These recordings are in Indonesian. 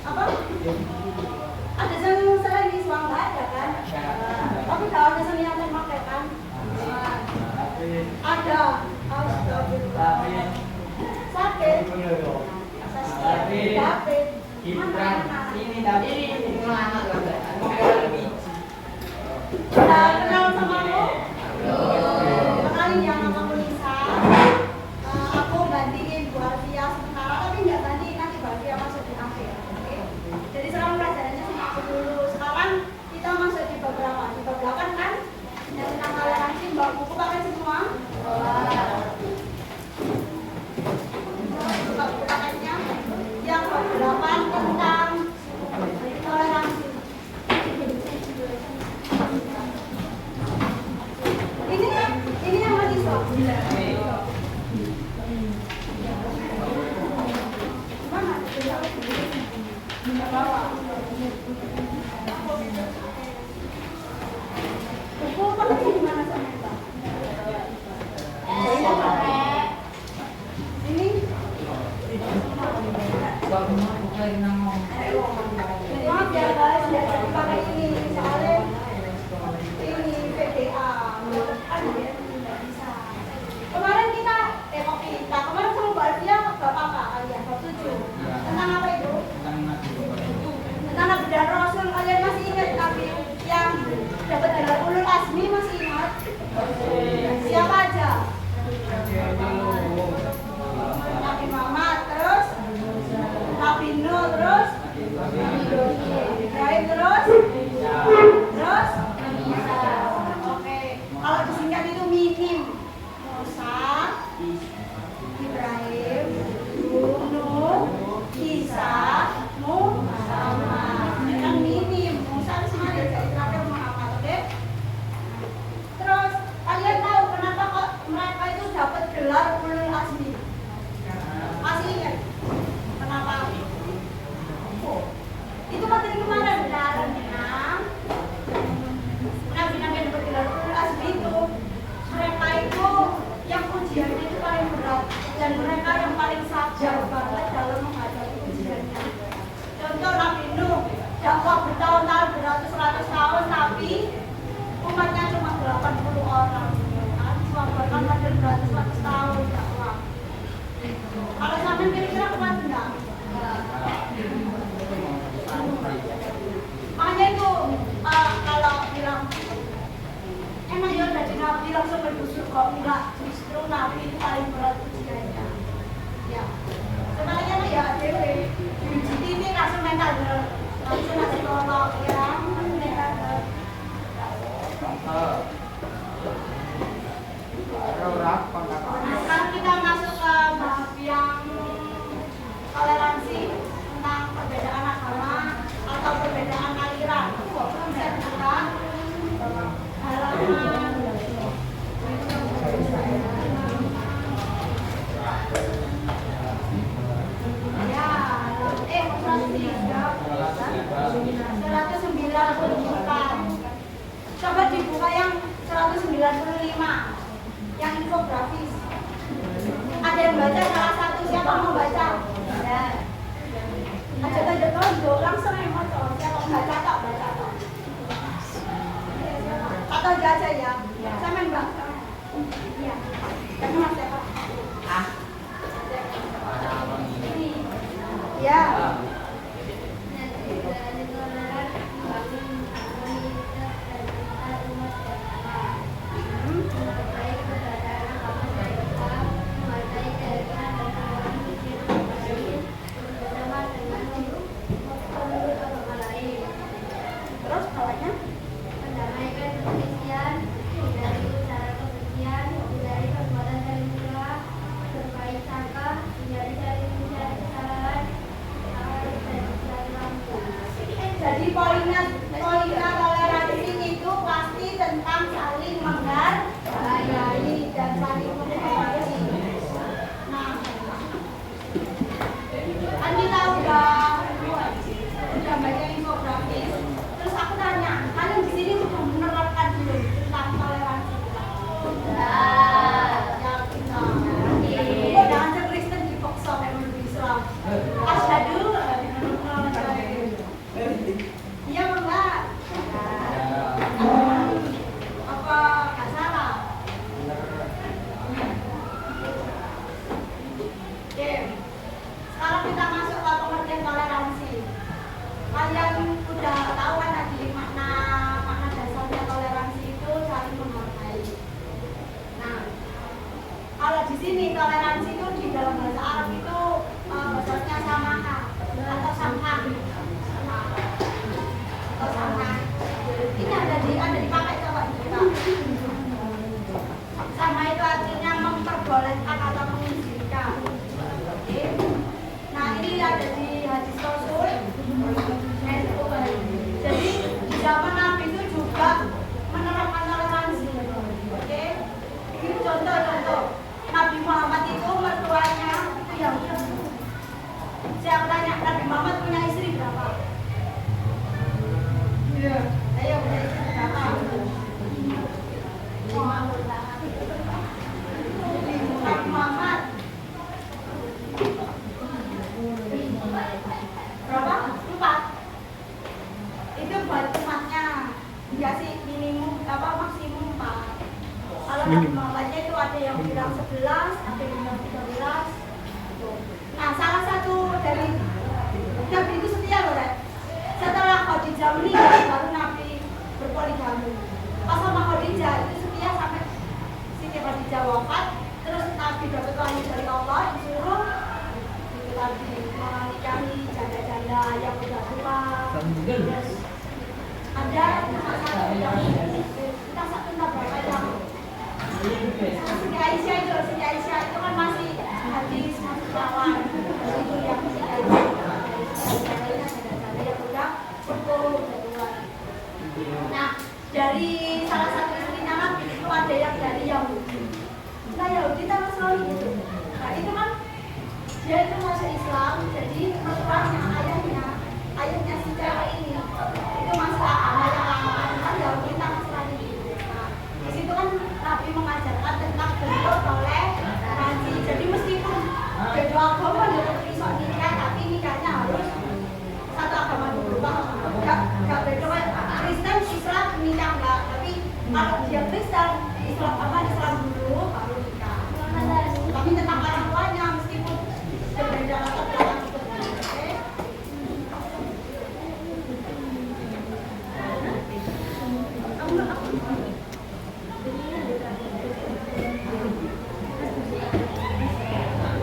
Apa? Ada seni selain di Suang nggak ada kan? Tapi kalau ada seni yang terpakai kan? Ada. Astagfirullah. Sakit. David. Ini David. Udah kenal sama aku? Kenalin ya, nama aku Lisa. Aku gantiin Bu Alfia sementara, tapi nggak gantiin, nanti Bu Alfia masuk di akhir. Oke? Jadi sekarang pelajarannya sama aku dulu. Sekarang kita masuk di bab berapa? Di bab 8 kan? Yang tentang toleransi, bawa buku pakai semua? Buka buku pakainya. Yang bab 8 tentang toleransi. Ini yang mahasiswa. Mana? Buku pakainya di mana sama Mbak? Ini? Maaf ya guys, biasa dipakai ini soalnya ini PDA. Kemarin kita kemarin sama Mbak Alfia bab apa kalian? Bab 7. Tentang apa itu? Tentang Nabi dan Rasul. Kalian masih ingat Nabi yang dapat gelar ulul azmi, masih ingat? Siapa aja? Nabi Muhammad, terus Nabi Nuh, terus Ibrahim, terus oke. Kalau disingkat itu minim. Musa, Ibrahim, Nuh, Isa, Muhammad. Kan minim. Musa itu semuanya dari terakhir Muhammad, oke? Terus kalian tahu kenapa kok mereka itu dapat gelar ulul azmi? Masih ingat? Kenapa? Itu materi kemarin karena nabi-nabi yang dapat gelar ulul azmi itu mereka itu yang ujiannya itu paling berat dan mereka yang paling sabar banget dalam menghadapi ujiannya. Contoh Nabi Nuh dakwah bertahun-tahun, beratus-ratus tahun, tapi umatnya cuma 80 orang. Bahkan pada beratus-ratus tahun dakwah. Kalau sampai kira-kira kuat enggak? Makanya itu kalau bilang emang ya udah Nabi langsung berbusuk kok, enggak, justru Nabi itu paling berat ujiannya. Ya, sebenarnya ya dewe di TV langsung mental langsung ngasih tolong ya, mental. Sekarang kita masuk ke bab yang toleransi tentang perbedaan agama atau perbedaan aliran. Saya buka halaman ya, 194. Coba dibuka yang 195 yang infografis. Ada yang baca salah satu, siapa mau baca? Ya. Ada kalau langsung yang mau siapa baca tak baca tak. Atau aja ya. Sama Mbak. Iya. Kamu Mas siapa? Ini. Ya. Terus bawahnya mendamaikan perselisihan, hindari ucara kebencian, hindari perbuatan saling mencela, berbaik sangka, hindari saling mencari kesalahan, jadi poinnya toleransi itu pasti tentang saling menghargai dan saling menghormati. Nah, kan kita udah baca infografis. Terus aku tanya, kalian di sini sudah menerapkan belum tentang toleransi? Ya, kita. Jangan Kristen dipaksa. sini toleransi itu di dalam bahasa Arab itu bahasanya samaha atau samha atau samha. Ini ada dipakai coba juga. Sama itu artinya memperbolehkan atau mengizinkan. Oke. Nah ini ada di hadis Rasul. Jadi di zaman Nabi itu juga menerapkan toleransi. Oke. Ini contoh. Nabi Muhammad itu mertuanya itu yang saya tanya, Nabi Muhammad punya istri berapa? Iya. Ayo punya istri berapa? Nabi Muhammad berapa? 4. Itu buat umatnya dikasih minimum maksimum 4. Kalau Nabi Muhammadnya itu ada yang bilang 11, ada yang bilang 13. Nah salah satu dari Nabi itu setia loh Rek. Setelah Khadijah meninggal baru Nabi berpoligami. Pas sama Khadijah itu setia sampai Siti Khadijah wafat. Terus Nabi dapat wahyu dari Allah disuruh itu tadi menikahi janda-janda yang udah tua. Terus ada satu yang kita satu berapa yang Siti Aisyah itu kan masih hadis masih lawan itu yang Siti Aisyah janda-janda yang udah cukup tua. Nah dari salah satu istrinya Nabi itu ada yang dari Yahudi. Nah Yahudi kan Nasrani gitu. Nah itu kan dia itu masuk Islam, jadi mertuanya ayahnya si cewek ini itu masuk agama yang lama kan Yahudi kan Nasrani gitu. Nah di situ kan Nabi mengajarkan tentang bentuk toleransi. Jadi meskipun beda agama tetap bisa nikah, tapi nikahnya harus satu agama dulu, nggak beda Kristen Islam nikah nggak, tapi kalau dia Kristen Islam dulu baru nikah. Tapi tentang orang tuanya meskipun berbeda latar belakang itu.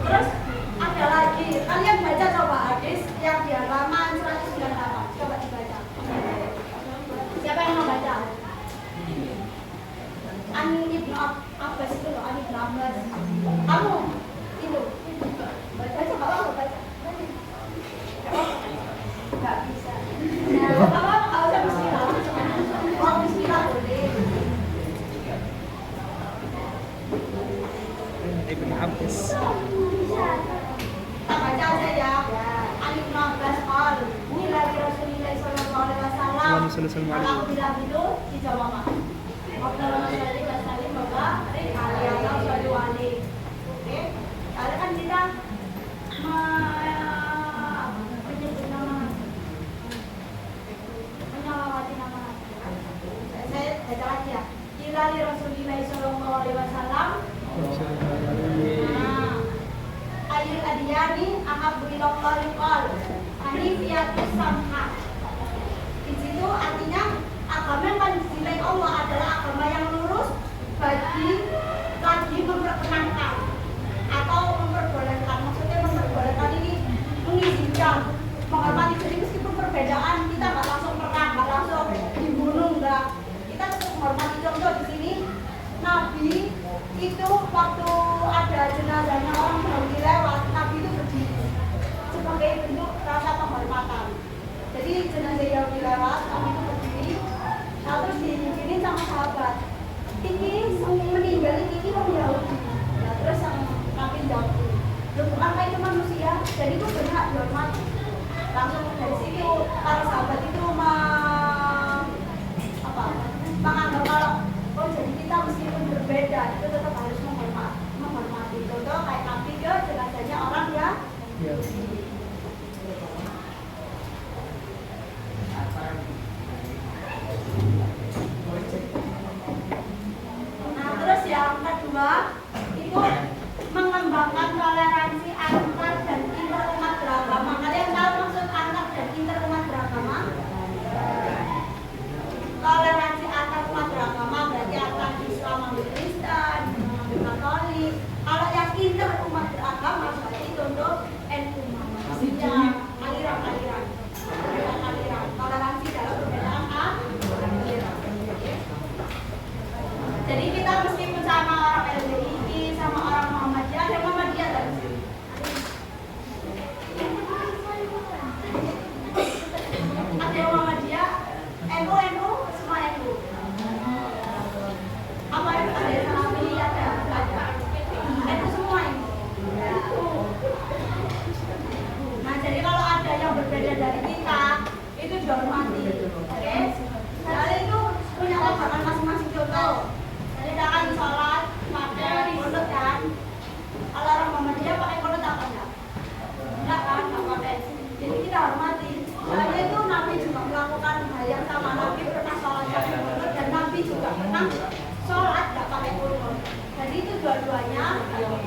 Terus ada lagi, kalian baca coba hadis yang di halaman 198. Coba dibaca. Siapa yang mau baca? An Ibnu Abbas itu loh, An Ibnu Abbas. Kamu itu baca coba baca. Nggak bisa. Nah, apa usah bismillah. Oh bismillah boleh. Ibnu Abbas. Kita baca aja ya. An Ibnu Abbas qol, "Ila Rasulillah sallallahu alaihi wasallam." Kalau aku bilang itu dijawab apa? Kalau sekali kali bahwa Allah Subhanahu wa taala. Oke. Karena kan kita menyebut nama, menyalawati nama. Saya baca lagi ya. Ila Rasulillah sallallahu alaihi wasallam. Ayul adiyani ahabbu ilallahi qol hanifiyatus samha. Di situ artinya agama yang paling dicintai Allah adalah agama yang lurus bagi lagi memperkenankan atau memperbolehkan. Maksudnya memperbolehkan ini mengizinkan, menghormati. Jadi meskipun perbedaan kita nggak langsung perang, nggak langsung dibunuh, nggak. Kita tetap menghormati. Contoh di sini Nabi itu waktu ada jenazahnya orang Yahudi lewat, Nabi itu berdiri sebagai bentuk rasa penghormatan. Jadi jenazah Yahudi lewat, Nabi itu berdiri, nah, terus diizinin sama sahabat. Ini meninggal ini orang Yahudi. Nah, terus yang Nabi jawab, "Loh, bukankah itu manusia? Jadi itu berhak dihormati." Langsung dari situ para sahabat itu menganggap kalau jadi kita meskipun berbeda itu tetap harus menghormati. Contoh kayak Nabi ke jenazahnya orang ya. Nah terus yang kedua itu mengembangkan toleransi antar dan inter umat beragama. Kalian tahu maksud antar dan inter umat beragama? Toleransi antar umat beragama berarti antar Islam sama Kristen,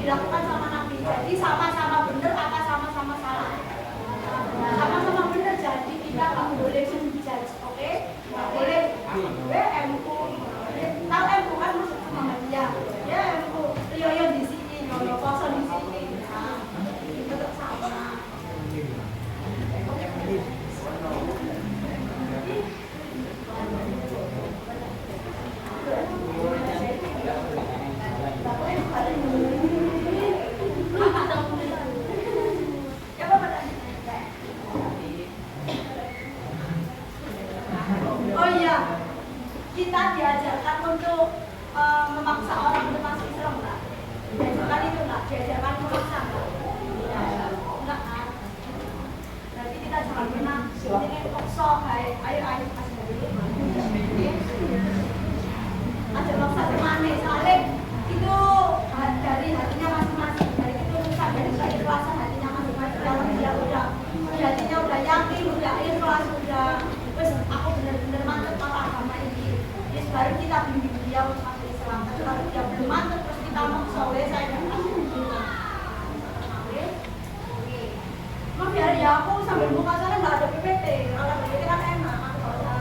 dilakukan sama Nabi. Jadi sama-sama benar apa sama-sama salah? Sama-sama benar, jadi kita nggak boleh menjudge, oke? Nggak boleh MU. Tahu MU kan maksud Muhammadiyah? Ya MU. Yoyo di sini, yoyo kosong di sini. Nah, itu tetap sama. Oh iya, kita diajarkan untuk memaksa orang untuk masuk Islam enggak? Diajarkan itu enggak? Diajarkan memaksa enggak? Enggak kan? Berarti kita jangan pernah ini paksa, ayo kasih dulu. Ada maksa kemana? Soalnya itu dari hatinya masing-masing, dari ketulusan, dari keikhlasan hatinya masing-masing. Kalau dia udah hatinya udah yakin, udah ikhlas, udah terus aku benar-benar mantap sama agama ini. Terus baru kita bimbing dia untuk masuk Islam. Tapi kalau dia belum mantap terus kita maksa, saya nggak kasih. Oke. Maaf ya, aku sambil buka sana nggak ada PPT. Kalau PPT kan enak, aku nggak usah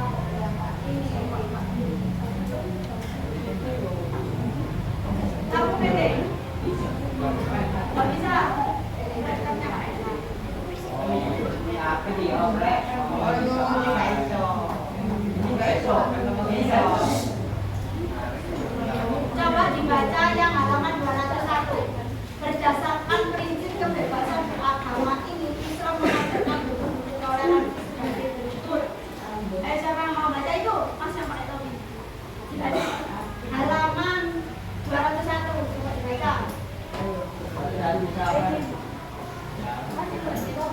ini. Kamu PPT? Nggak bisa. Apa dia oprek? Coba dibaca yang halaman 201. Berdasarkan prinsip kebebasan beragama ini, Islam mengajarkan buku-buku toleransi dan berjujur. Siapa yang mau baca itu? Mas yang pakai topi. Dibaca. Halaman 201. Coba dibaca. Masih belum itu.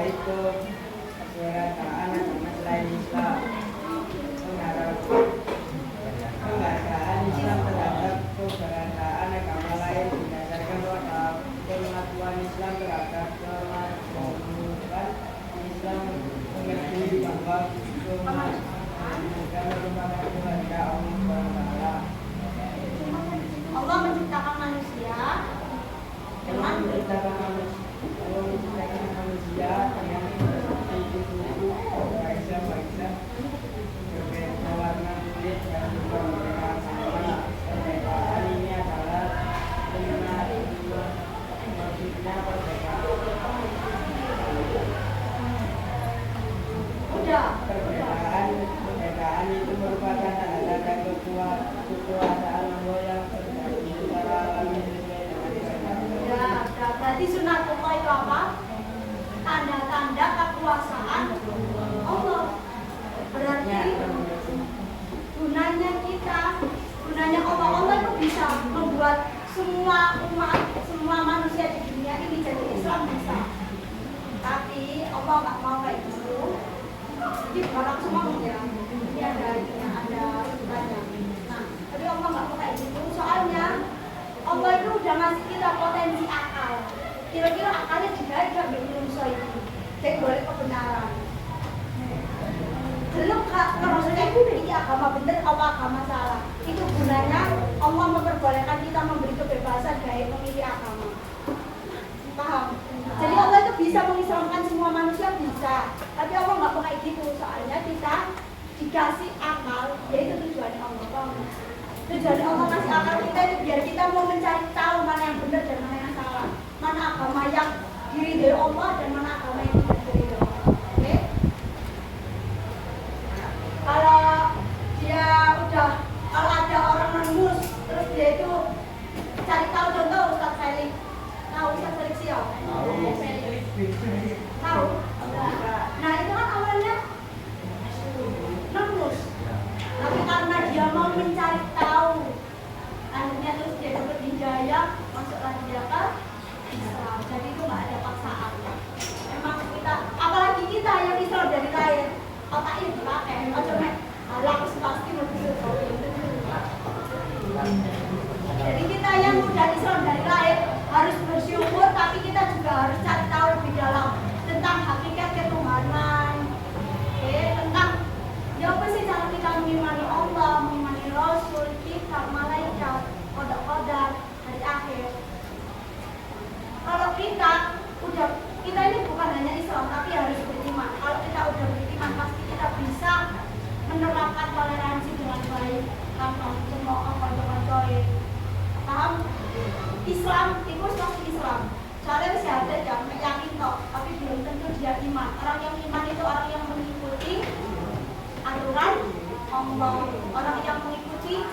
Itu penghargaan agama selain Islam, penghargaan Islam terhadap keberadaan agama lain berdasarkan pada pengakuan Islam terhadap kemajuan Islam mengakui bahwa bukan merupakan kehendak Allah. Allah menciptakan manusia dengan manusia dengan suku bangsa berbeda warna kulit dan juga mereka sama. Perbedaan ini adalah benar maksudnya perbedaan itu merupakan tanda kekuasaan Allah yang terjadi secara alami sesuai dengan kehendak. Berarti sunatullah itu apa? Tanda-tanda kekuasaan Allah. Berarti gunanya Allah itu bisa membuat semua umat, semua manusia di dunia ini jadi Islam bisa. Tapi Allah nggak mau kayak gitu. Jadi orang semua ya, ini ada sebutannya. Nah, tapi Allah nggak mau kayak gitu. Soalnya Allah itu udah ngasih kita potensi akal. Kira-kira akalnya digawe gak manusia ini. Jadi boleh kebenaran. Belum maksudnya ini agama benar apa agama salah. Itu gunanya Allah memperbolehkan kita memberi kebebasan gaya memilih agama. Paham? Jadi Allah itu bisa mengislamkan semua manusia bisa. Tapi Allah nggak mau kayak gitu. Soalnya kita dikasih akal, yaitu tujuannya Allah. Paham? Tujuan Allah kasih akal kita itu biar kita mau mencari tahu mana yang benar dan mana yang salah, mana agama yang diridhoi Allah dan mana agama yang tidak diridhoi Allah. Oke? Kalau ada orang nembus terus dia itu cari tahu, contoh Ustaz Felix. Tahu Ustaz Felix ya? Tahu? Nah itu kan awalnya nembus. Tapi karena dia mau mencari tahu, akhirnya terus dia dapat hidayah, masuklah dia ke Islam. Jadi itu nggak ada paksaan. Emang kita, apalagi kita yang Islam dari lahir, otaknya dipakai. Cuma aku pasti begitu. Jadi kita yang udah Islam dari lahir harus bersyukur, tapi kita juga harus cari tahu lebih dalam tentang hakikat ketuhanan. Tentang ya apa sih cara kita mengiman Allah, orang yang mengikuti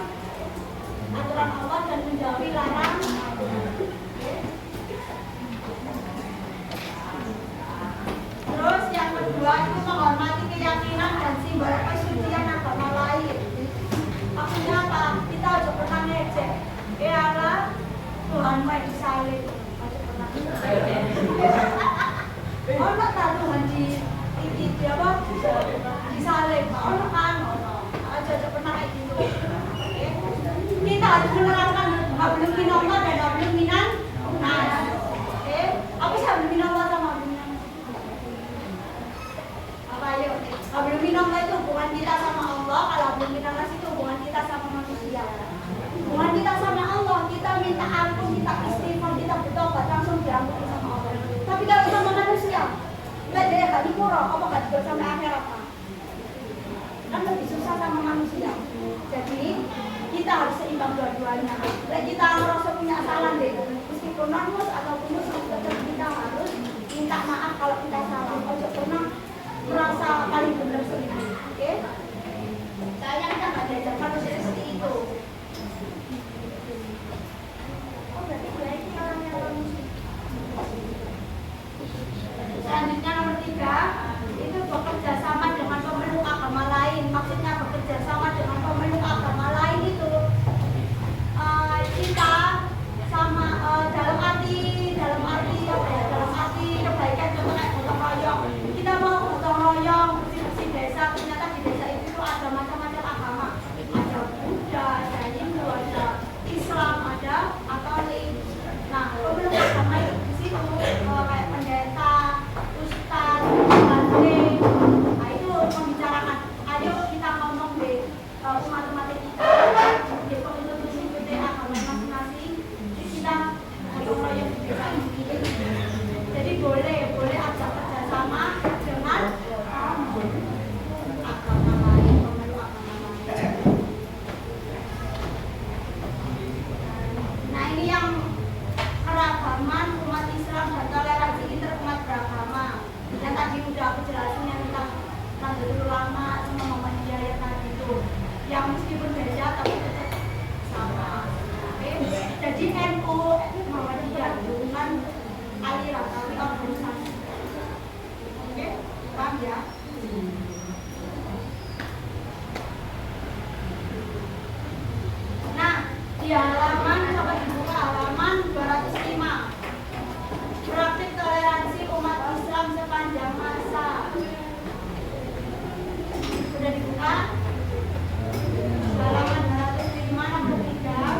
aturan Allah dan menjauhi larangan. Terus yang kedua itu menghormati keyakinan dan simbol kesucian agama lain. Maksudnya apa? Kita aja pernah ngejek. Ya Allah, Tuhan mau disalib. Aja pernah. Ono tak Tuhan di apa? Disalib. Ono kan? Aja pernah kayak gitu. Kita harus menerapkan hablum minallah dan hablum minan nas. Oke? Apa sih hablum minallah sama hablum minan nas? Apa yuk? Hablum minallah itu hubungan kita sama Allah, kalau hablum minan nas itu hubungan kita sama manusia. Hubungan kita sama Allah, kita minta ampun, kita istighfar, kita bertobat, langsung diampuni sama Allah. Tapi kalau sama manusia, enggak deh, gak dipura, apa gak juga sampai akhirat kan lebih susah sama manusia. Jadi kita harus seimbang dua-duanya. Jadi kita merasa punya salah deh, meskipun non-mus ataupun mus, tetap kita harus minta maaf kalau kita salah. Ojo pernah merasa paling benar sendiri. Oke? Saya kita nggak diajarkan seperti itu. Oh berarti dia ini orang yang manusia. Selanjutnya nomor 3 itu bekerja sama dengan pemeluk agama lain. Maksudnya bekerja sama dengan pemeluk agama lain itu kita sama dalam arti apa ya, dalam arti kebaikan, contoh kayak gotong royong. Kita mau gotong royong bersih-bersih desa, ternyata di desa itu ada macam-macam agama, ada Buddha, ada Hindu, ada Islam, ada Katolik. Nah pemeluk agama itu di situ kayak pendeta, ustaz, banding. Nah itu membicarakan, ayo kita ngomong deh umat-umat kita di konstitusi agama masing-masing, kita gotong royong di desa ini. Jadi boleh ajak kerjasama dengan agama lain, pemeluk agama lain. Nah ini yang keragaman umat Islam dan toleransi interumat beragama. Yang tadi udah aku jelasin yang tentang Nahdlatul Ulama sama Muhammad Hidayat tadi itu, yang meskipun beda tapi tetap sama. Oke? Jadi NU Muhammad Hidayat bukan aliran tapi organisasi. Oke? Paham ya? Nah, di halaman, coba dibuka halaman 205. Praktik toleransi umat Islam sepanjang masa. Sudah dibuka? Halaman 205 nomor 3.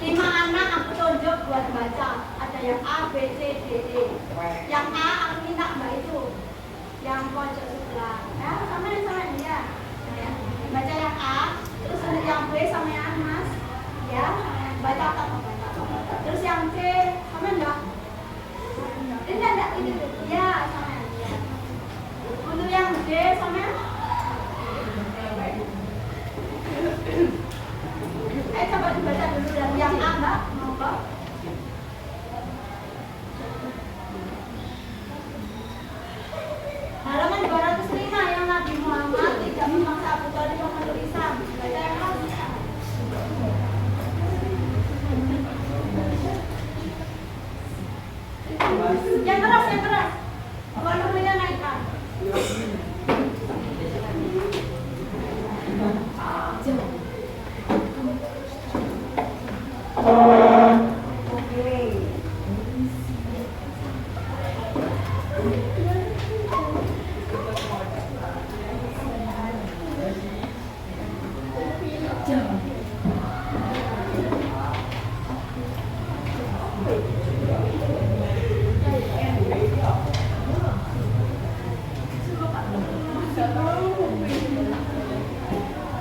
Lima anak aku tunjuk buat baca. Ada yang A, B, C, D, E. Yang A aku minta mbak itu, yang pojok sebelah. Ya, sama dia. Ya. Baca yang A, terus yang B sama yang Mas. Ya, baca apa? Terus yang C sama enggak? Enggak ini. Ya, sama yang dia. Untuk yang D sama coba dibaca dulu dari yang A, Mbak. Monggo. Halaman 205 yang Nabi Muhammad tidak memaksa Abu Thalib memeluk Islam. Baca yang A. Yang keras. Volumenya naikkan.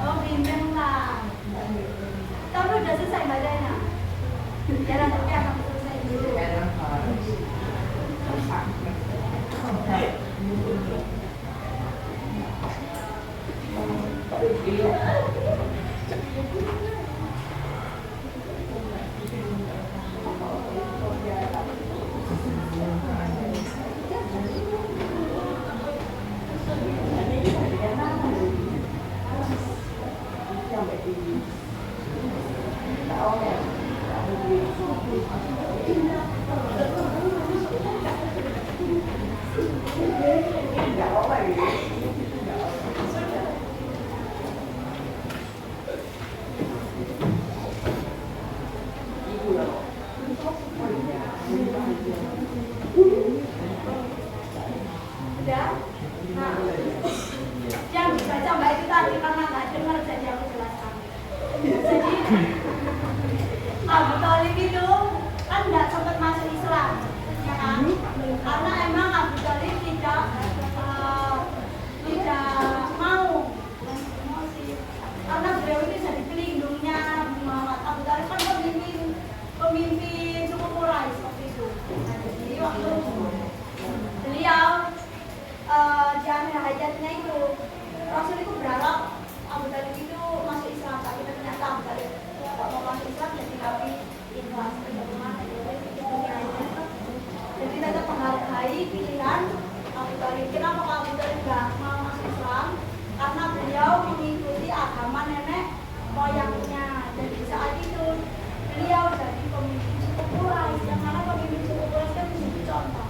Oh, bimbing lah. Tapi udah selesai bacanya. Udah? Nah, yang dibaca Mbak itu tadi karena nggak dengar jadi aku jelaskan. Jadi Abu Thalib itu kan nggak sempat masuk Islam, ya kan? Karena emang Abu Thalib tidak mau sih. Karena beliau ini jadi pelindungnya Nabi Muhammad. Abu Thalib kan pemimpin suku Quraisy seperti itu. Nah, jadi waktu beliau di akhir hayatnya itu Rasul itu berharap Abu Thalib itu masuk Islam, tapi ternyata Abu Thalib tidak mau masuk Islam, jadi Nabi ikhlas jadi tetap menghargai pilihan Abu Thalib. Kenapa Abu Thalib tidak mau masuk Islam? Karena beliau mengikuti agama nenek moyangnya. Jadi saat itu beliau jadi pemimpin suku Quraisy, yang mana pemimpin suku Quraisy kan menjadi contoh,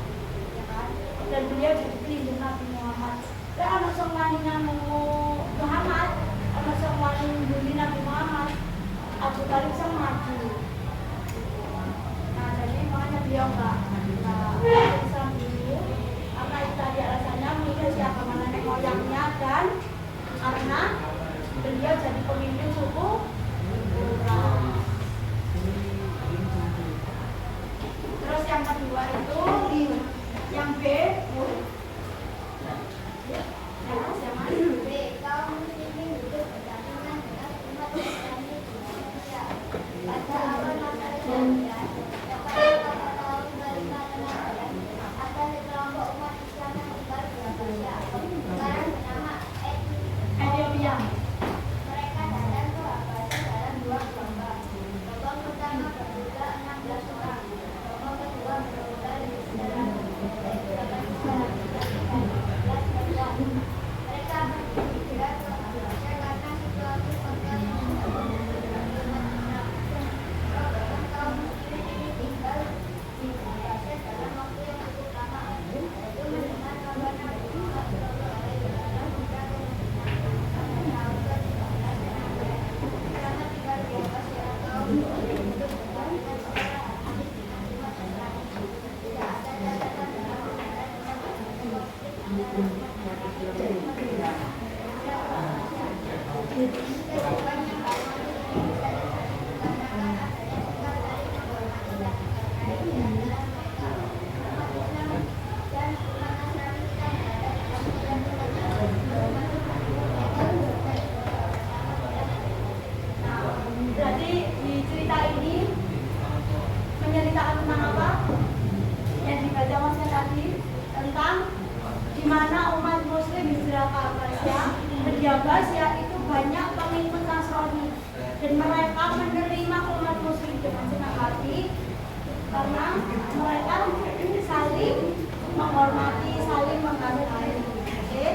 ya kan? Dan beliau jadi pelindung Nabi Muhammad. Dan anak songwaninya Muhammad, anak songwani duli Nabi Muhammad, Abu Thalib sang maju. Nah, jadi makanya beliau nggak Islam dulu, karena itu tadi alasannya mengikuti agama nenek moyangnya dan karena beliau jadi pemimpin suku Quraisy. Terus yang kedua itu yang B, Ethiopia. Mereka datang ke Habasyah dalam 2 gelombang. Gelombang pertama berjumlah 16 orang. Gelombang kedua berjumlah lebih sedikit. Mereka berhijrah ke Habasyah karena situasi sosial yang tidak memungkinkan umat Islam. Rombongan kaum muslimin ini tinggal di Habasyah dalam waktu yang cukup lama, yaitu mendengar kabar Nabi Muhammad SAW hijrah ke Berarti di cerita ini menceritakan tentang apa? Yang dibaca Masnya tadi tentang di mana umat Muslim hijrah ke Habasyah. Di Habasyah itu banyak pengikut Nasrani dan mereka menerima umat Muslim dengan senang hati karena mereka saling menghormati, saling menghargai. Oke,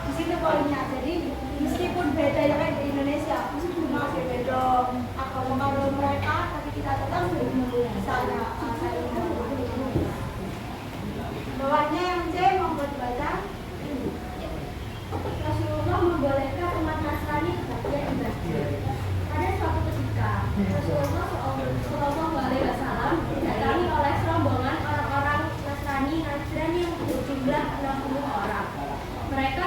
di situ poinnya. Jadi meskipun beda ya kayak di Indonesia, masih beda agama kalau mereka, tapi kita tetap bisa saling menghargai. Bawahnya yang C membuat baca. Rasulullah membolehkan umat Nasrani berbahagia ibadah. Pada suatu ketika, Rasulullah SAW didatangi oleh rombongan orang-orang Nasrani yang berjumlah 60 orang. Mereka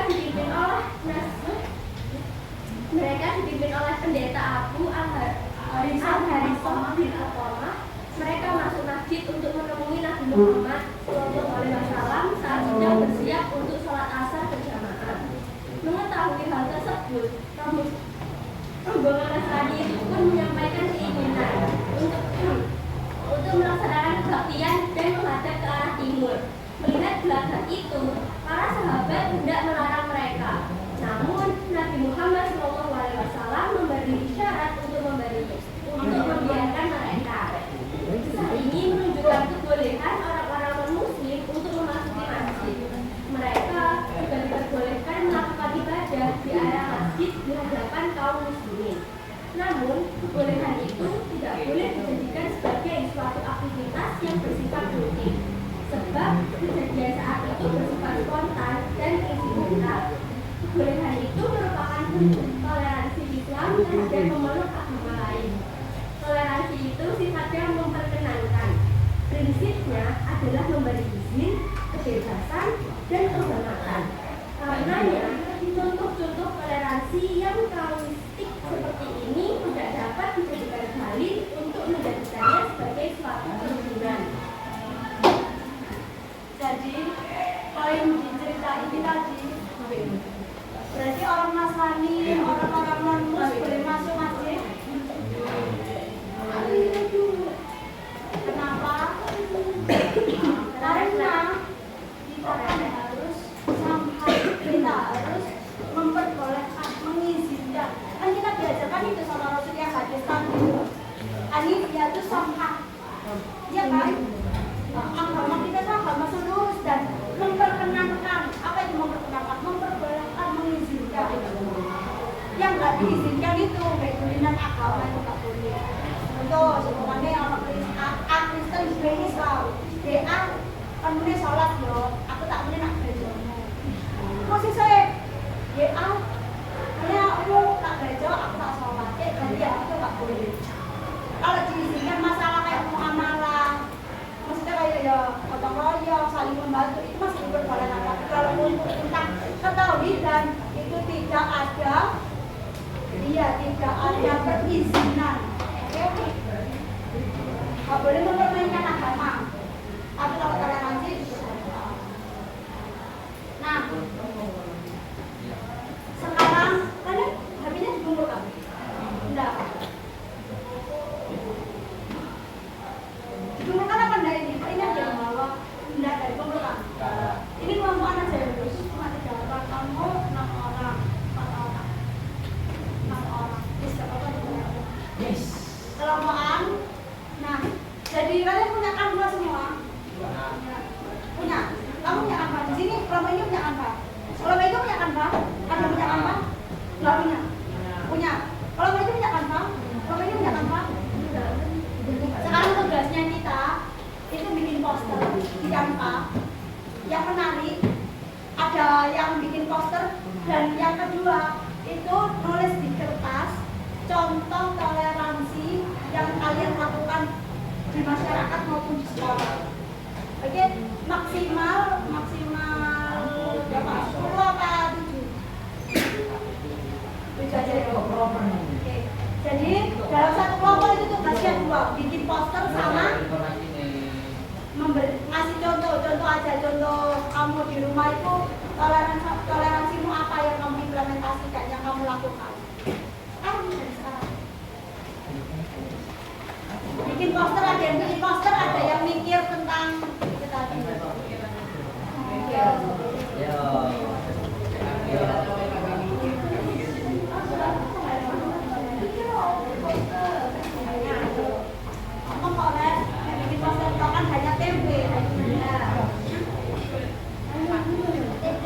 dipimpin oleh pendeta Abu Al-Harithah bin Al-Qamah. Mereka masuk masjid untuk menemui Nabi Muhammad SAW saat sedang bersiap untuk sholat asar berjamaah. Mengetahui hal tersebut, rombongan Nasrani itu pun menyampaikan keinginan untuk melaksanakan kebaktian dan menghadap ke arah timur. Melihat gelagat itu, para sahabat hendak melarang mereka. Namun Nabi Muhammad SAW memberi isyarat untuk membiarkan mereka. Kisah ini menunjukkan kebolehan orang-orang non-muslim untuk memasuki masjid. Mereka juga diperbolehkan melakukan ibadah di area masjid di hadapan kaum muslimin. Namun, kebolehan itu tidak boleh dijadikan sebagai suatu yang bersifat rutin. Sebab kejadian saat itu bersifat spontan dan insidental. Kebolehan itu merupakan bentuk toleransi Islam terhadap pemeluk agama lain. Toleransi itu sifatnya memperkenankan. Prinsipnya adalah memberi izin, kebebasan, dan kehormatan. Karenanya, contoh-contoh toleransi yang traumatik seperti ini tidak dapat dijadikan dalil untuk menjadikannya sebagai suatu perhubungan. Jadi, poin di cerita ini tadi, berarti orang Nasrani, orang-orang non-Muslim boleh masuk masjid. Kenapa? Karena kita harus memperbolehkan, mengizinkan. Kan kita diajarkan itu sama Rasul yang hadis tadi. Anifia itu samha, ya kan? Agama kita itu agama lurus dan memperkenankan. Apa itu memperkenankan? Memperbolehkan, mengizinkan. Yang nggak diizinkan itu kayak kulinan agama itu nggak boleh. Contoh, semuanya orang Kristen juga Islam. DA kan mulai sholat yo, aku tak mulai nak gereja. Masih saya, DA, karena aku tak gereja, aku tak sholat. Berarti ya itu nggak boleh. Kalau diizinkan masalah kayak muamalah, maksudnya kayak ya gotong royong, saling membantu itu masih diperbolehkan. Tapi kalau untuk tentang ketauhidan itu tidak ada perizinan. Oke? Nggak boleh mempermainkan agama. Tapi kalau toleransi bisa. Nah, sekarang kalian habisnya dulu kan? Enggak. Dikumpulkan apa enggak ini? Ini ada yang bawa. Enggak ada dikumpulkan. Ini kelompok anak saya terus. Cuma 3 orang, kamu 6 orang, 4 orang, 6 orang. Bisa apa juga? Yes. Kelompokan. Nah, jadi kalian punya kanva semua? Punya. Kamu punya kanva di sini. Kelompok ini punya kanva. Kelompok itu punya kanva. Ada punya kanva? Enggak punya. Punya. Kelompok itu punya kanva. Kelompok ini punya kanva. Sekarang tugasnya kita itu bikin poster di kanva yang menarik. Ada yang bikin poster dan yang kedua itu nulis di kertas contoh toleransi yang kalian lakukan di masyarakat maupun di sekolah. Oke, maksimal berapa? 10 apa 7? 7 aja ya. Oke. Jadi dalam satu kelompok itu tugasnya 2, bikin poster sama ngasih contoh aja, contoh kamu di rumah itu toleransimu apa yang kamu implementasikan, yang kamu lakukan. Bikin poster, ada yang bikin poster, ada yang mikir tentang itu tadi. Kamu boleh bikin poster itu kan hanya tempe.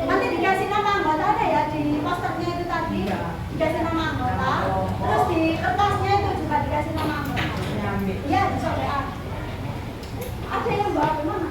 Nanti dikasih nama anggota ada ya di posternya itu tadi, dikasih nama anggota. Terus di kertasnya itu juga dikasih nama anggota. Iya, di sorean. Ada yang bawa ke mana?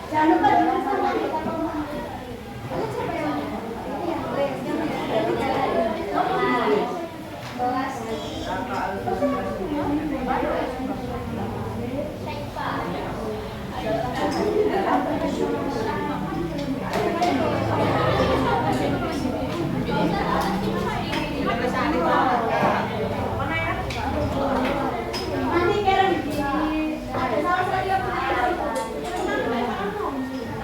Jangan lupa sama nanti keren ada salah saya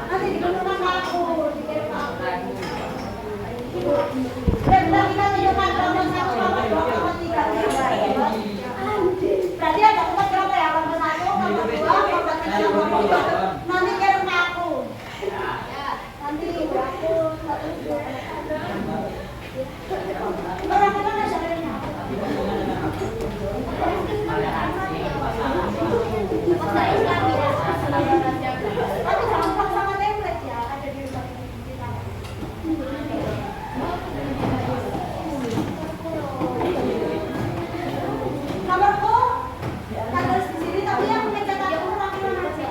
nanti dikirim aku dikirim aku dan kita tunjukkan kelompok 1, kelompok 2, kelompok 3 berarti ada kelompok berapa ya? Kelompok 1, kelompok 2, kelompok 3, kelompok 4 nanti kirim aku nanti aku berapa kan ada kirimnya tapi gampang sama template ya ada di rumah kita. Nomorku tanggal di sini tapi yang mencetak kurang aja.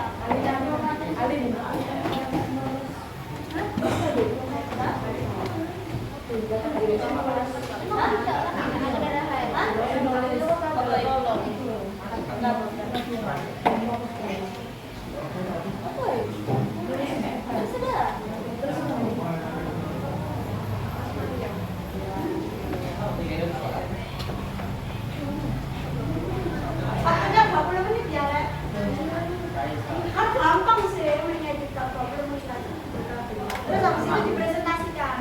Waktunya 20 menit ya, Rek. Kan gampang sih mengedit 20 menit aja. Terus habis itu dipresentasikan.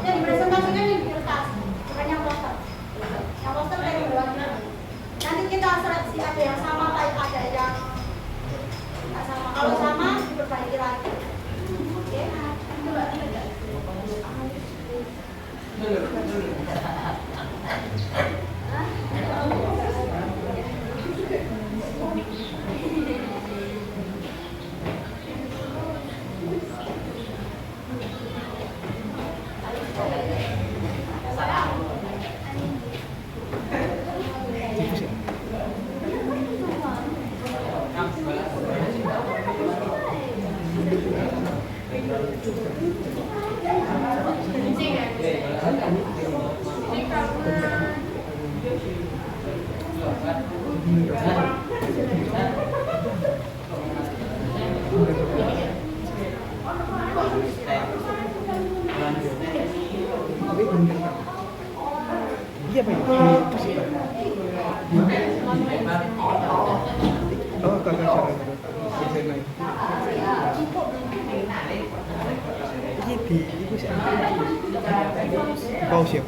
Yang dipresentasikan di kertas, bukan yang poster. Yang poster dari bawahnya. Nanti kita seleksi ada yang sama, ada yang nggak sama. Kalau sama diperbaiki lagi. Oke. Iya Pak. Oh, kagak salah. Saya naik. Ini itu sih. Kau siap.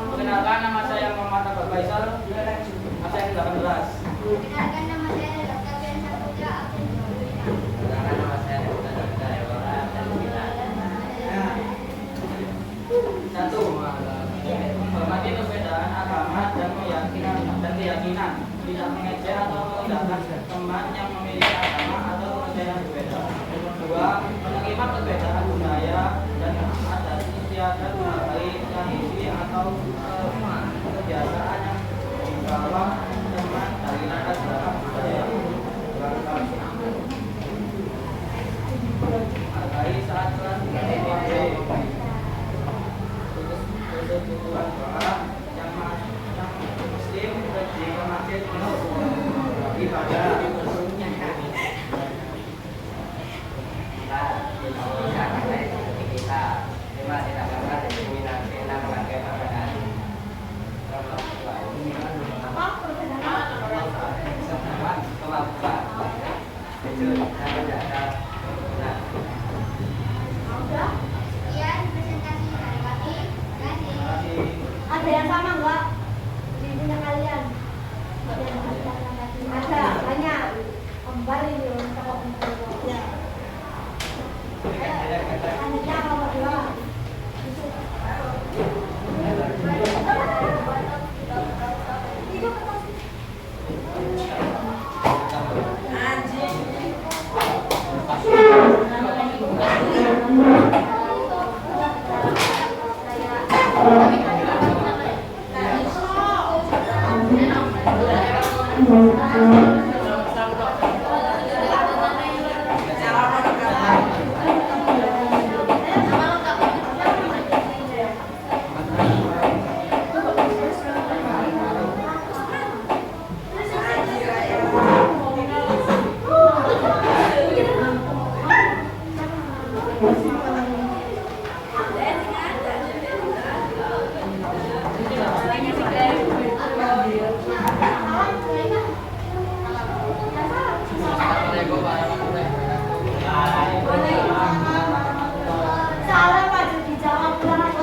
Perkenalkan, nama saya Muhammad Abad Faisal, masa yang 18. Perkenalkan, nama saya Dr. Biansa Putra. Udah? Iya, presentasi dari kami. Terima kasih. Ada yang sama enggak? Di punya kalian? Ada, banyak. Kembali ini untuk ya. Selanjutnya nomor 2. Salah Pak, dijawab ulang.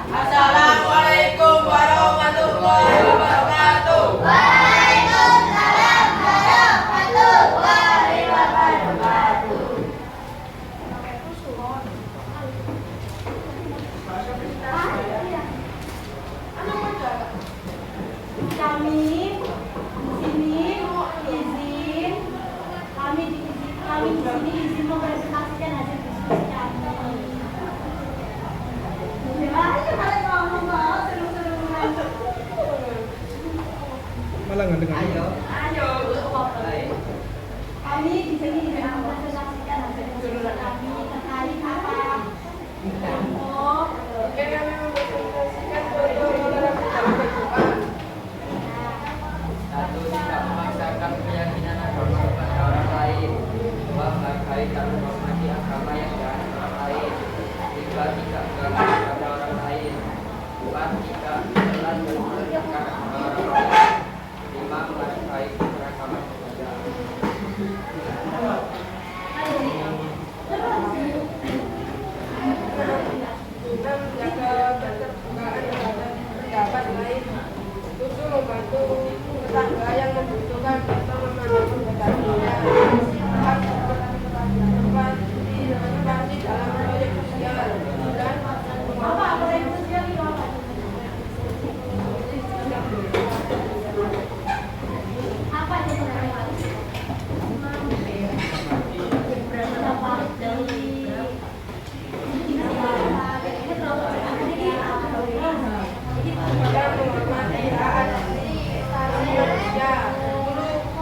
Assalamualaikum warahmatullahi wabarakatuh. Waalaikumsalam warahmatullahi wabarakatuh. Kami di sini izin kami di sini izin mempresentasikan hasil diskusi kami. Ya, ayo kalian ngomong mau seru-seruan. Malah nggak dengar. Kami di sini izin mempresentasikan hasil diskusi kami terkait apa? Oh, Satu, tidak memaksakan keyakinan agama kepada orang lain. Dua, menghargai dan menghormati agama yang dianut orang lain. Tiga, tidak bergantung kepada orang lain. Empat, tidak berjalan bermerendahkan agama orang lain. Lima, menghargai keberagaman kepercayaan. Menjaga keterbukaan terhadap pendapat lain. 7. Membantu tetangga yang membutuhkan atau memandang pendapatnya. 8. Berpartisipasi dalam proyek sosial. 9. apa proyek sosial itu apa? Apa itu proyek? Berapa dari Dan menghormati hak asasi manusia. 10.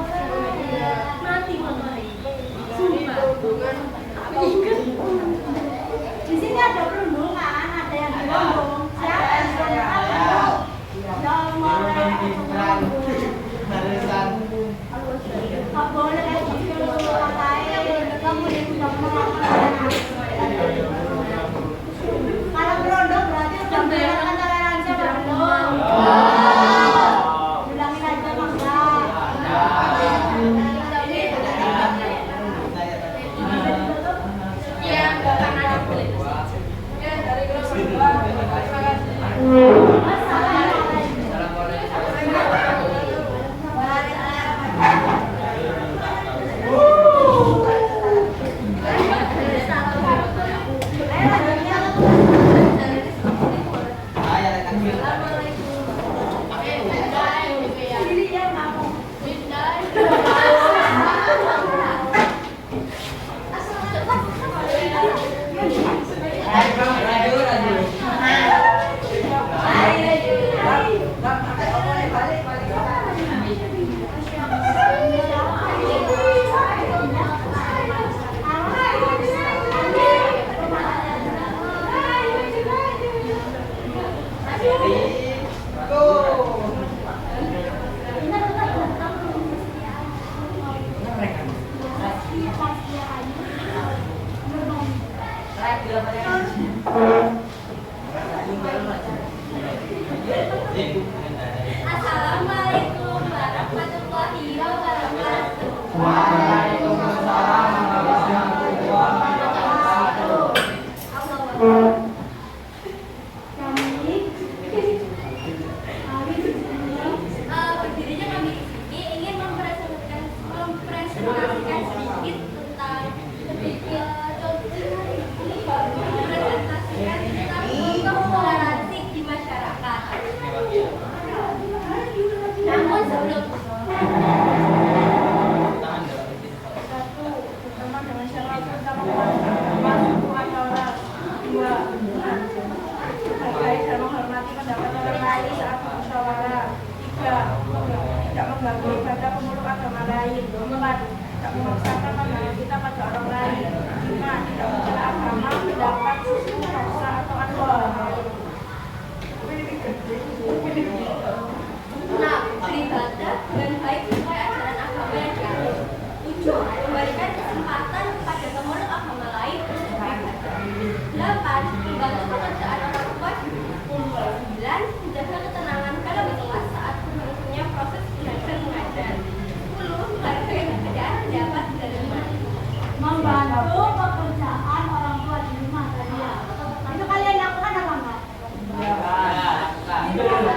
memaksakan pandangan kita pada orang lain. 5. Tidak mencela agama, pendapat, suku, bangsa, atau anugerah orang lain. 6. Beribadah dan baik sesuai ajaran agama yang dianut. 7. Memberikan kesempatan kepada pemeluk agama lain untuk beribadah. 8. Membantu pekerjaan orang tua di rumah. 9. Menjaga ketenangan dalam kelas saat berlangsungnya proses belajar mengajar. 10. Menghargai perbedaan pendapat dan iman. Membantu pekerjaan orang tua di rumah tadi ya. Itu kalian lakukan apa enggak? Itu apa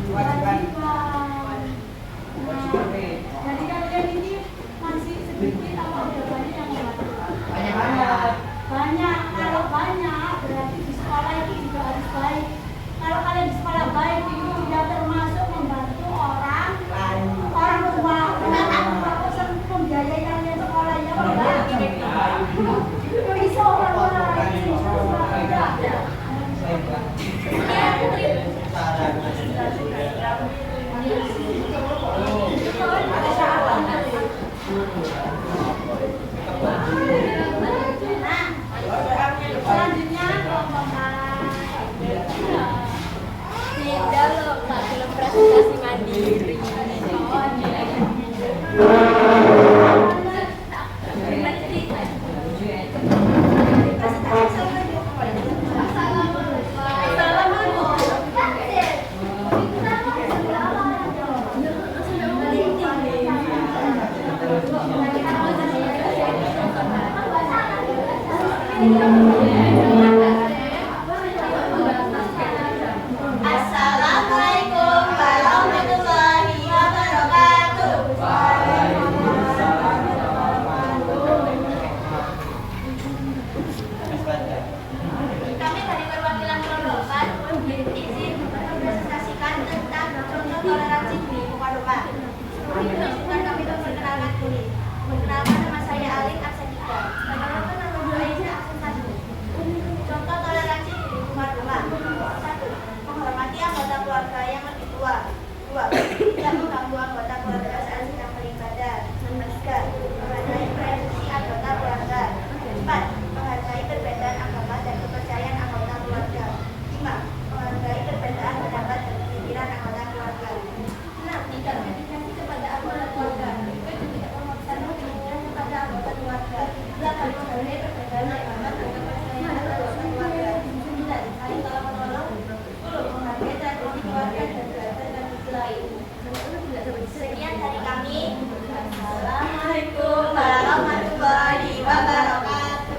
kewajiban itu? Kewajiban. Jadi kalian ini masih sedikit apa udah banyak yang membantu? Banyak. Kalau banyak berarti di sekolah itu juga harus baik. Kalau kalian di sekolah baik itu sudah termasuk membantu orang tua. Aku sering membiayai kalian sekolah ya Pak. Bisa orang lain enggak. Selanjutnya kelompok Tidak loh, tak belum presentasi mandiri. Assalamualaikum warahmatullahi wabarakatuh. Kami dari perwakilan Kelompok izin mempresentasikan tentang contoh toleransi di Mukarromah. Izinkan kami memperkenalkan diri. Perkenalkan, nama saya Alin Aksanika. Perkenalkan, nama saya Aksen Sadu. Contoh toleransi di Mukarromah. 1. Menghormati anggota keluarga yang lebih tua. 2. Tidak mengganggu anggota keluarga saat sedang beribadah. 3. Menghargai privasi anggota keluarga. 4. Menghargai perbedaan agama dan kepercayaan anggota keluarga. 5. Menghargai perbedaan pendapat dan pemikiran anggota keluarga. 6. Tidak kritikasi kepada anggota keluarga. 7. Tidak memaksakan pemikiran kepada anggota keluarga. 8. Menghargai perbedaan agama dan kepercayaan anggota keluarga. 9. Saling tolong menolong. 10. Menghargai tradisi keluarga dan beragam tradisi lain. Sekian dari kami. Assalamualaikum warahmatullahi wabarakatuh.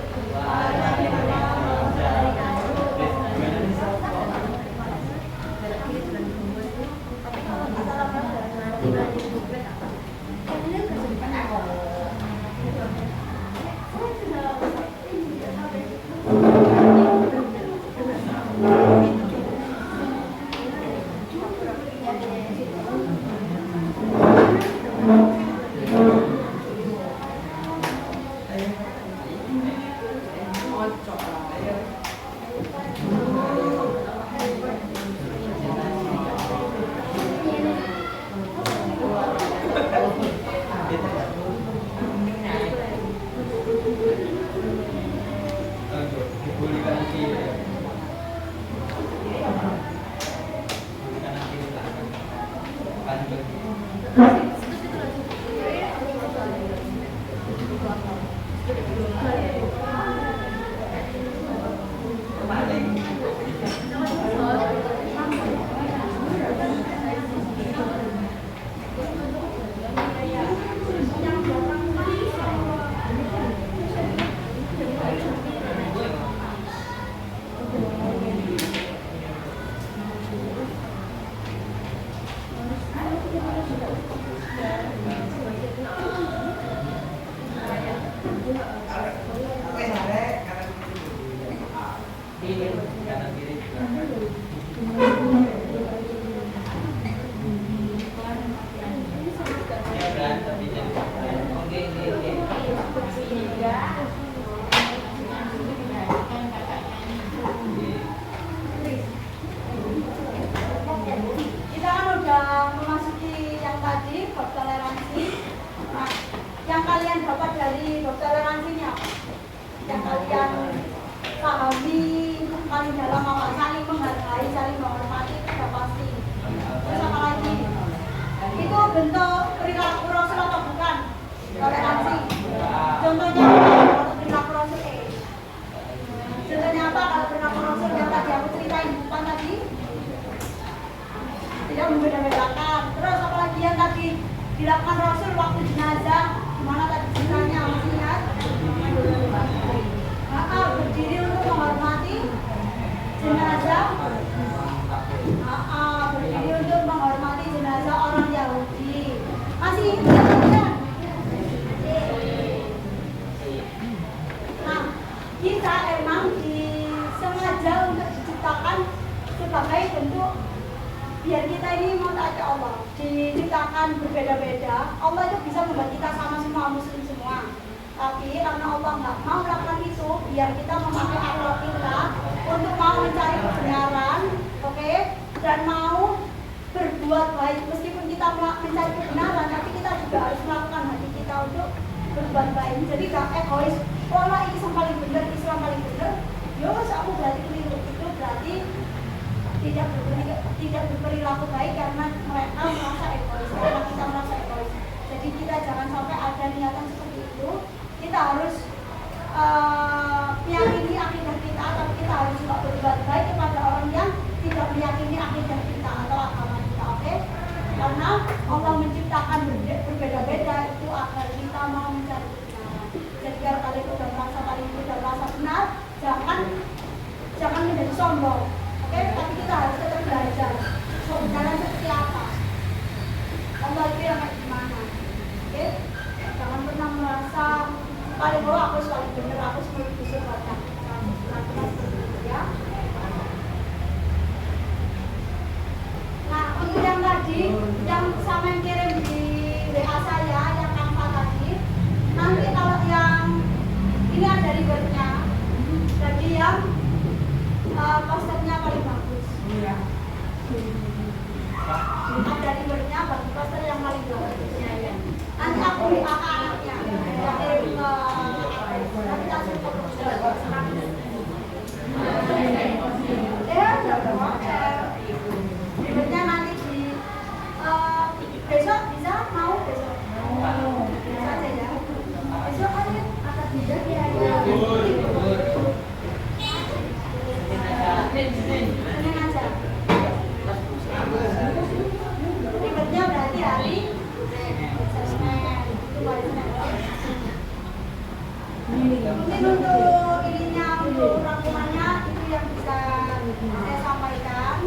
paling dalam apa? Saling menghargai, saling menghormati itu sudah pasti. Terus apa lagi? Itu bentuk perilaku Rasul atau bukan? Toleransi. Contohnya kalau perilaku Rasul contohnya apa kalau perilaku Rasul yang tadi aku ceritain di depan tadi? Tidak membeda-bedakan. Terus apa lagi yang tadi dilakukan Rasul waktu jenazah? Gimana tadi ceritanya? Masih ingat? Berdiri untuk menghormati jenazah. Berdiri untuk menghormati jenazah orang Yahudi. Masih ingat kan? Nah, kita emang disengaja untuk diciptakan sebagai bentuk biar kita ini mau taat Allah. Diciptakan berbeda-beda. Allah itu bisa membuat kita sama semua muslim semua. Tapi karena Allah nggak mau melakukan itu, biar kita memakai akal kita untuk mau mencari kebenaran, oke? Dan mau berbuat baik. Meskipun kita mencari kebenaran, tapi kita juga harus melakukan hati kita untuk berbuat baik. Jadi gak egois. Pola ini yang paling benar, Islam paling benar. Yo, aku berarti keliru. Itu berarti tidak berperilaku baik karena mereka merasa egois. Karena kita merasa egois. Jadi kita jangan sampai ada niatan seperti itu. Kita harus meyakini akidah kita, tapi kita harus juga berbuat baik kepada orang yang tidak meyakini akidah kita atau agama kita, oke? Karena Allah menciptakan berbeda-beda itu agar kita mau mencari kebenaran. Jadi kalau kalian sudah merasa benar, jangan menjadi sombong, oke? Tapi kita harus tetap belajar kebenaran seperti apa. Allah itu yang kayak gimana, oke? Jangan pernah merasa paling bawah aku paling bener, aku semuanya bisa baca. Ya. Nah, untuk yang tadi, yang sama yang kirim di WA saya, yang Canva tadi, nanti kalau yang ini ada ribetnya, jadi yang posternya paling bagus. Ada ribetnya, bagi poster yang paling bagus. Nanti aku WA ke anaknya, kirim ke nanti kasih foto. Ribetnya nanti di besok bisa mau besok. Besok aja ya. Besok kan akan bisa ya. Senin aja. Ribetnya berarti hari mungkin untuk ininya, untuk rangkumannya itu yang bisa saya sampaikan.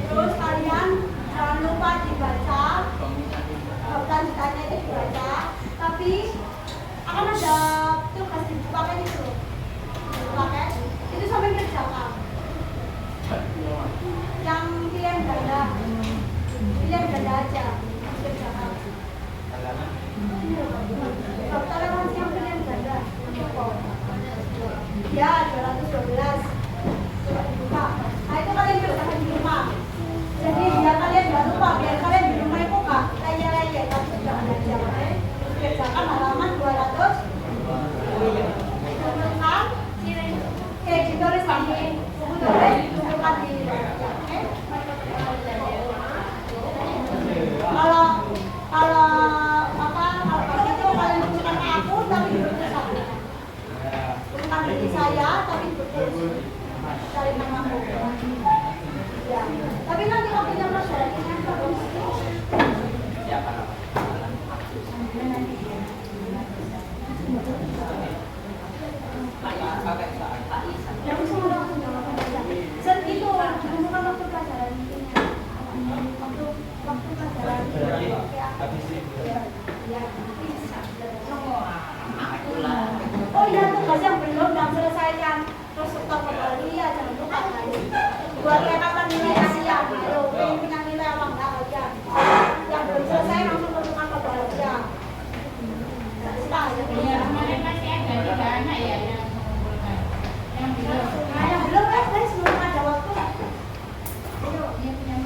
Terus kalian jangan lupa dibaca, bukan ditanya itu dibaca, tapi akan ada tugas dipakai itu, pakai itu sampai kerjakan. Yang pilihan ganda aja kerjakan. Toleransi yang pilihan ganda ya 212 coba dibuka. Nah itu kalian kerjakan di rumah. Jadi biar kalian gak lupa, biar kalian di rumah itu gak leye-leye, tapi sudah ada jam. Kerjakan halaman 200. Tentukan, ditulis lagi. Tentukan di kalau itu kalian tentukan ke aku, tapi ditulis aku. Bukan dari saya, tapi ditulis dari namaku. Ya. Tapi nanti waktunya masyarakatnya bagus. Yang semua waktu jawaban saja. Set itu bukan waktu pelajaran intinya. Waktu pelajaran. Oh iya, tugas yang belum dan selesaikan. Terus stop kembali ya, jangan lupa lagi. Buat catatan nilai kalian, ayo punya nilai apa enggak kalian? Yang belum selesai langsung tentukan kembali aja. Mereka masih ada 3 anak ya yang mengumpulkan. Yang belum. Nah, yang belum guys, belum ada waktu. Ayo, Dia punya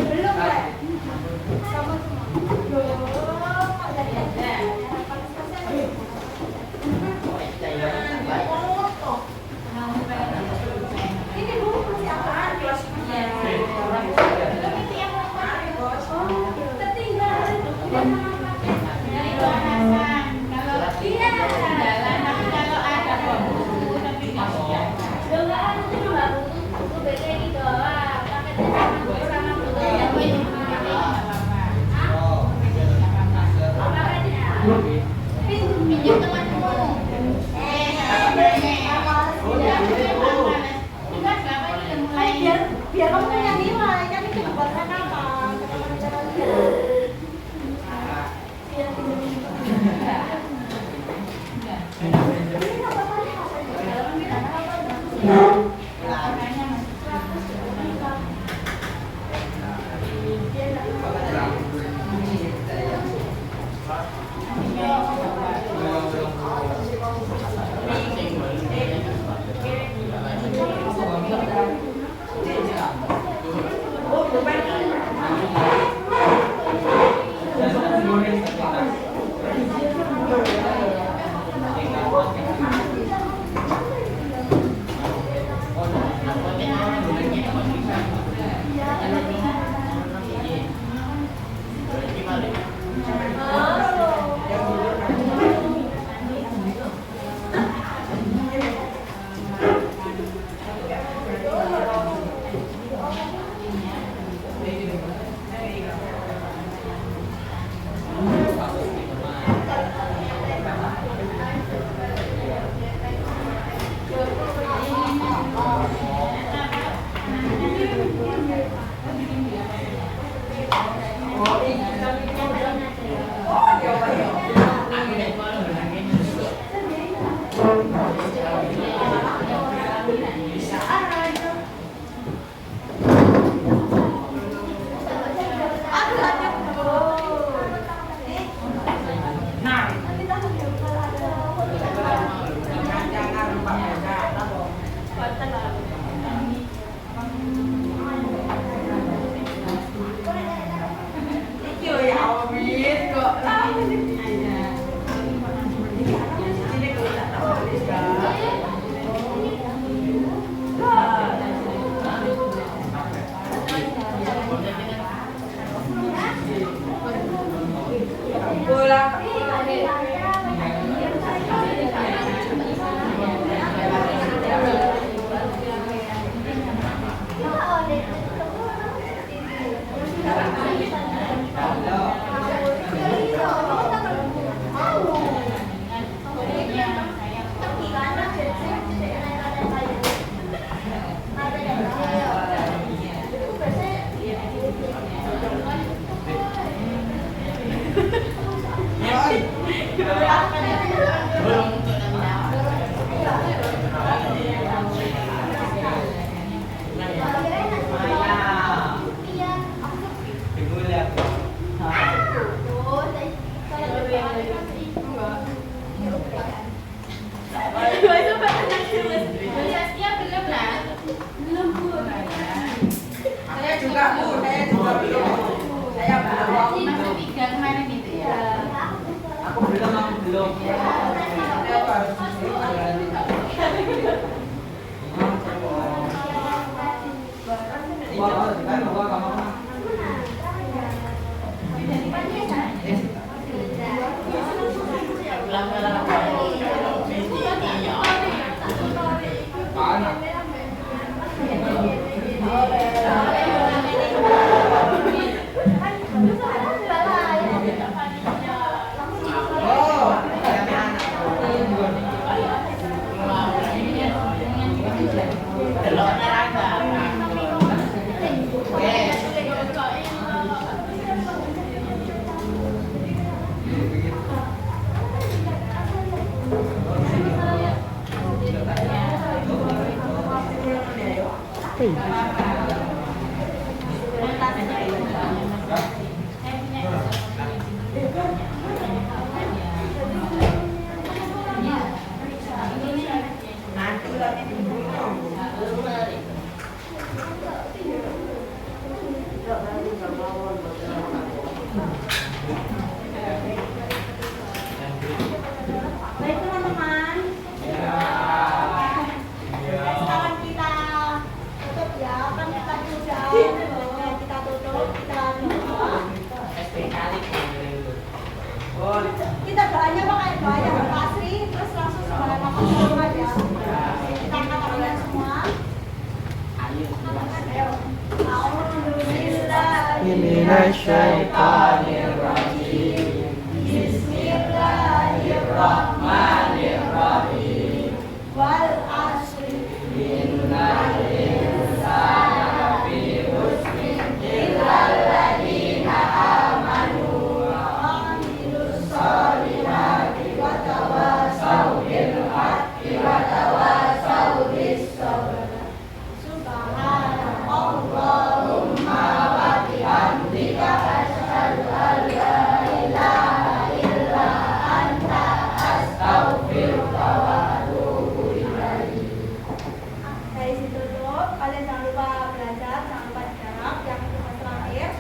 belum ya? Sama semua. Loh, kok dari aja? Ini Bu, masih apaan? Kelasnya. Itu yang kemarin, Bos. Oh, tertinggal. Dari Hasan. Kalau iya, jalan tapi kalau ada buku tapi nggak ada. Doang itu cuma buku BT ini doang. Paketnya sama buku sama buku yang ini. Pinjam temanmu. Biar kamu punya nilai, kan itu buat rekaman. Nanti Baik teman-teman. Sekarang kita tutup ya, kan kita sudah kita tutup, kita doa. Kita doanya pakai doa yang berpasri, terus langsung subhanallah semua ya. Kita angkat tangan semua. Ayo. Minasyaitonirrajim. Bismillahirrahmanirrahim. Wal asri. Innal insana lafi khusrin illal ladzina amanu wa amilus solihati wa tawasaw bil haqqi wa tawasaw bis sabr. Subhanallahumma wa bihamdika asyhadu an la ilaha illa anta astaghfiruka wa atubu ilaik. Dari situ tutup, kalian jangan lupa belajar, jangan lupa jarak yang tugas terakhir.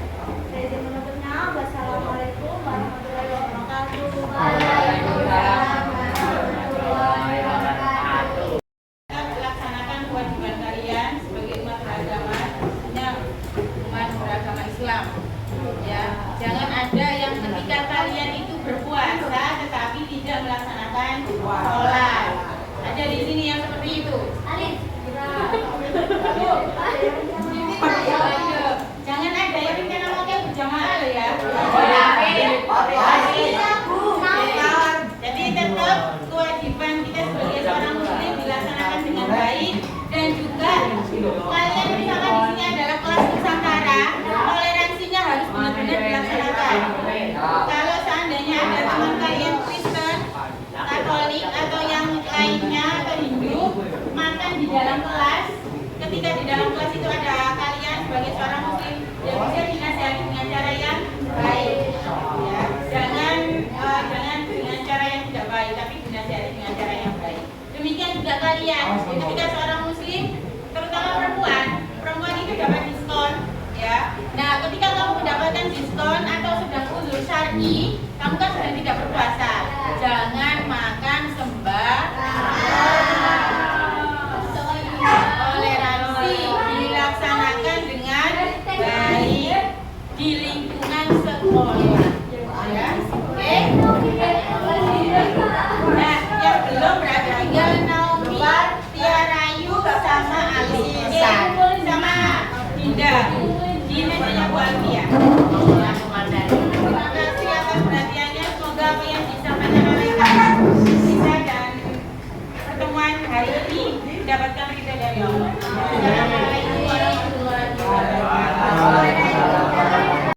Dari sini menutupnya, wassalamualaikum warahmatullahi wabarakatuh. Waalaikumsalam warahmatullahi wabarakatuh. Kita melaksanakan kewajiban kalian sebagai umat beragama, khususnya umat beragama Islam. Ya, jangan ada yang ketika kalian itu berpuasa tetapi tidak melaksanakan sholat. Ada di sini yang seperti itu. Alif. Jangan ada yang rencana mau berjamaah loh ya. Jadi tetap kewajiban kita sebagai seorang muslim dilaksanakan dengan baik, dan juga kalian misalkan di sini adalah kelas nusantara, toleransinya harus benar-benar dilaksanakan. Kalau seandainya ada teman kalian Kristen, Katolik atau yang lainnya atau Hindu makan di dalam kelas, ketika di dalam kelas itu ada kalian sebagai seorang muslim, ya bisa dinasihati dengan cara yang baik. Ya, jangan dengan cara yang tidak baik, tapi dinasihati dengan cara yang baik. Demikian juga kalian, ketika seorang muslim, terutama perempuan itu dapat diskon, ya. Nah, ketika kamu mendapatkan diskon atau sedang uzur syar'i, kamu kan sedang tidak berpuasa. Jangan makan toleransi dilaksanakan dengan baik di lingkungan sekolah. Ya, oke. Nah, yang belum beragama Naomi, Tiarayu sama Alisa sama Dinda. Ini hanya Bu Alfia. Terima kasih atas perhatiannya. Semoga apa yang disampaikan oleh Kak Lisa dan pertemuan hari ini mendapatkan ridha dari Allah. Assalamualaikum warahmatullahi wabarakatuh.